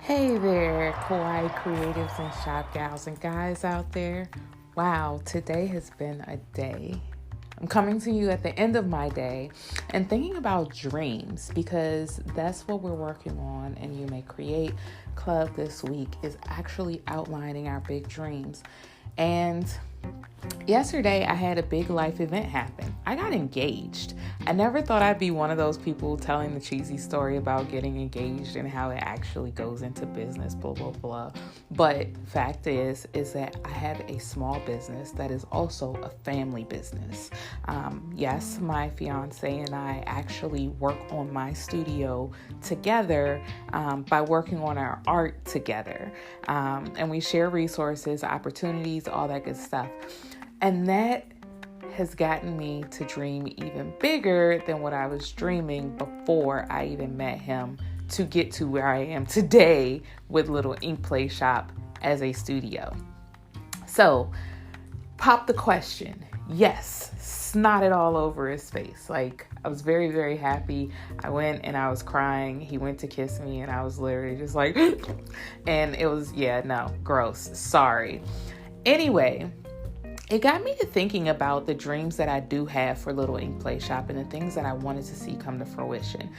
Hey there, kawaii creatives and shop gals and guys out there. Wow, today has been a day. I'm coming to you at the end of my day and thinking about dreams because that's what we're working on. And You May Create Club this week is actually outlining our big dreams. And yesterday, I had a big life event happen. I got engaged. I never thought I'd be one of those people telling the cheesy story about getting engaged and how it actually goes into business, blah, blah, blah. But fact is that I have a small business that is also a family business. Yes, my fiance and I actually work on my studio together by working on our art together. And we share resources, opportunities, all that good stuff. And that has gotten me to dream even bigger than what I was dreaming before I even met him to get to where I am today with Little Ink Play Shop as a studio. So, pop the question. Yes, snotted all over his face. Like, I was very, very happy. I went and I was crying. He went to kiss me and I was literally just like, and it was, gross. Sorry. Anyway, it got me to thinking about the dreams that I do have for Little Ink Play Shop and the things that I wanted to see come to fruition.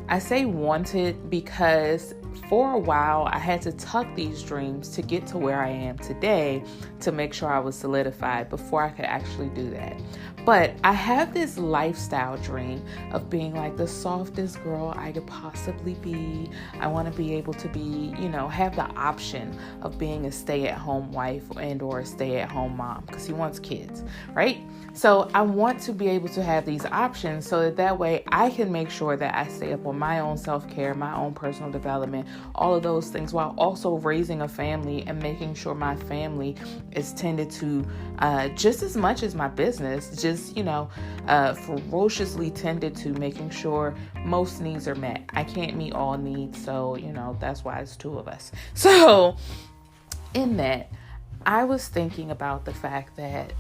I say wanted because for a while I had to tuck these dreams to get to where I am today to make sure I was solidified before I could actually do that. But I have this lifestyle dream of being like the softest girl I could possibly be. I want to be able to be, have the option of being a stay-at-home wife and or a stay-at-home mom because he wants kids, right? So I want to be able to have these options so that way I can make sure that I stay up on my own self-care, my own personal development, all of those things while also raising a family and making sure my family is tended to just as much as my business, ferociously tended to making sure most needs are met. I can't meet all needs, so, that's why it's two of us. So in that, I was thinking about the fact that,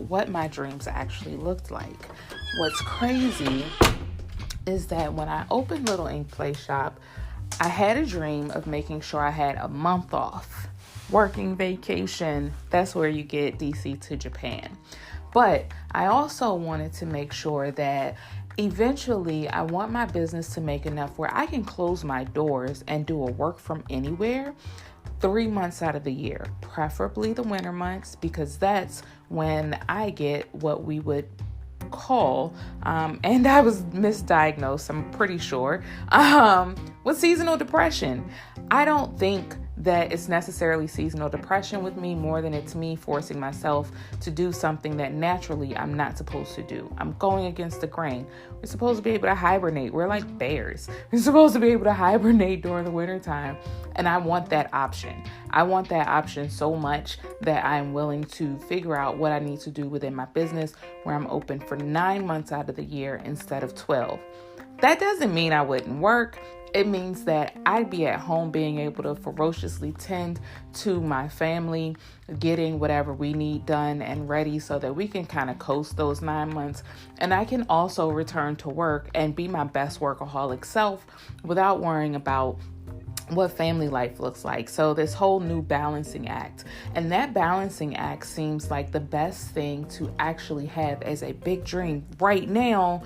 what my dreams actually looked like. What's crazy is that when I opened Little Ink Play Shop, I had a dream of making sure I had a month off, working vacation. That's where you get DC to Japan. But I also wanted to make sure that eventually I want my business to make enough where I can close my doors and do a work from anywhere 3 months out of the year, preferably the winter months, because that's when I get what we would call, and I was misdiagnosed, I'm pretty sure, with seasonal depression. I don't think that it's necessarily seasonal depression with me more than it's me forcing myself to do something that naturally I'm not supposed to do. I'm going against the grain. We're supposed to be able to hibernate. We're like bears. We're supposed to be able to hibernate during the winter time. And I want that option. I want that option so much that I'm willing to figure out what I need to do within my business where I'm open for 9 months out of the year instead of 12. That doesn't mean I wouldn't work. It means that I'd be at home being able to ferociously tend to my family, getting whatever we need done and ready so that we can kind of coast those 9 months. And I can also return to work and be my best workaholic self without worrying about what family life looks like. So this whole new balancing act. And that balancing act seems like the best thing to actually have as a big dream right now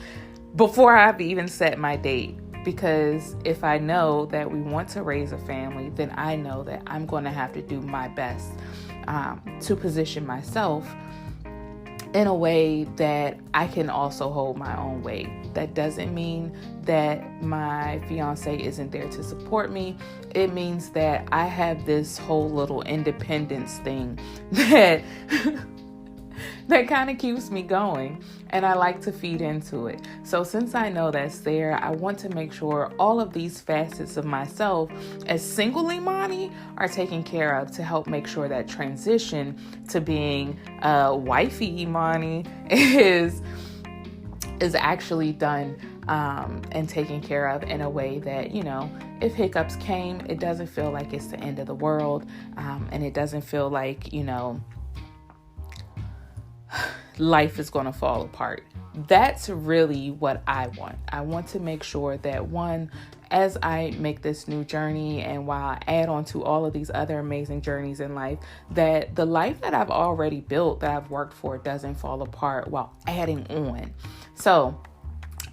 before I've even set my date. Because if I know that we want to raise a family, then I know that I'm going to have to do my best to position myself in a way that I can also hold my own weight. That doesn't mean that my fiance isn't there to support me. It means that I have this whole little independence thing that that kind of keeps me going, and I like to feed into it. So since I know that's there, I want to make sure all of these facets of myself as single Imani are taken care of to help make sure that transition to being wifey Imani is actually done and taken care of in a way that, if hiccups came, it doesn't feel like it's the end of the world, and it doesn't feel like, life is going to fall apart. That's really what I want. I want to make sure that, one, as I make this new journey and while I add on to all of these other amazing journeys in life, that the life that I've already built, that I've worked for, doesn't fall apart while adding on. So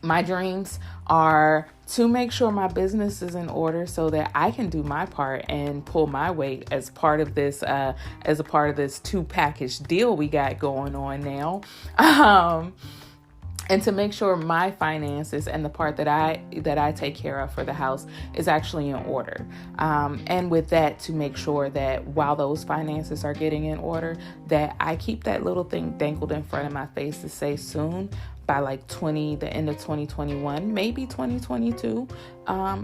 my dreams are to make sure my business is in order so that I can do my part and pull my weight as part of this 2-package deal we got going on now. And to make sure my finances and the part that I take care of for the house is actually in order. And with that, to make sure that while those finances are getting in order, that I keep that little thing dangled in front of my face to say soon, by like the end of 2021, maybe 2022,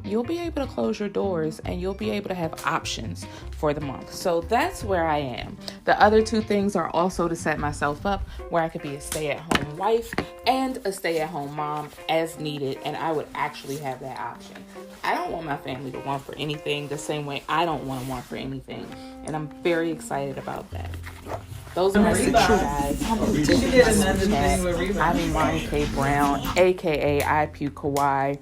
you'll be able to close your doors and you'll be able to have options for the month. So that's where I am. The other 2 things are also to set myself up where I could be a stay-at-home wife and a stay-at-home mom as needed, and I would actually have that option. I don't want my family to want for anything the same way I don't want to want for anything, and I'm very excited about that. Those are my 6 guys. I'm Imani K. Brown, aka ipukekawaii,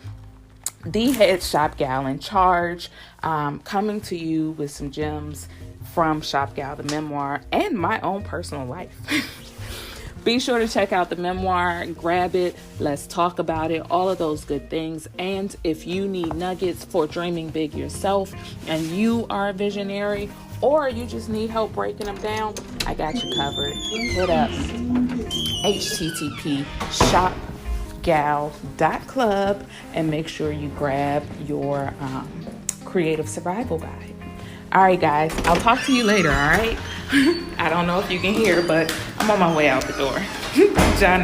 the head shop gal in charge, coming to you with some gems from Shop Gal, the memoir, and my own personal life. Be sure to check out the memoir, grab it, let's talk about it, all of those good things. And if you need nuggets for dreaming big yourself and you are a visionary, or you just need help breaking them down, I got you covered. Hit up http://shopgal.club and make sure you grab your creative survival guide. All right, guys, I'll talk to you later, all right? I don't know if you can hear, but I'm on my way out the door. John.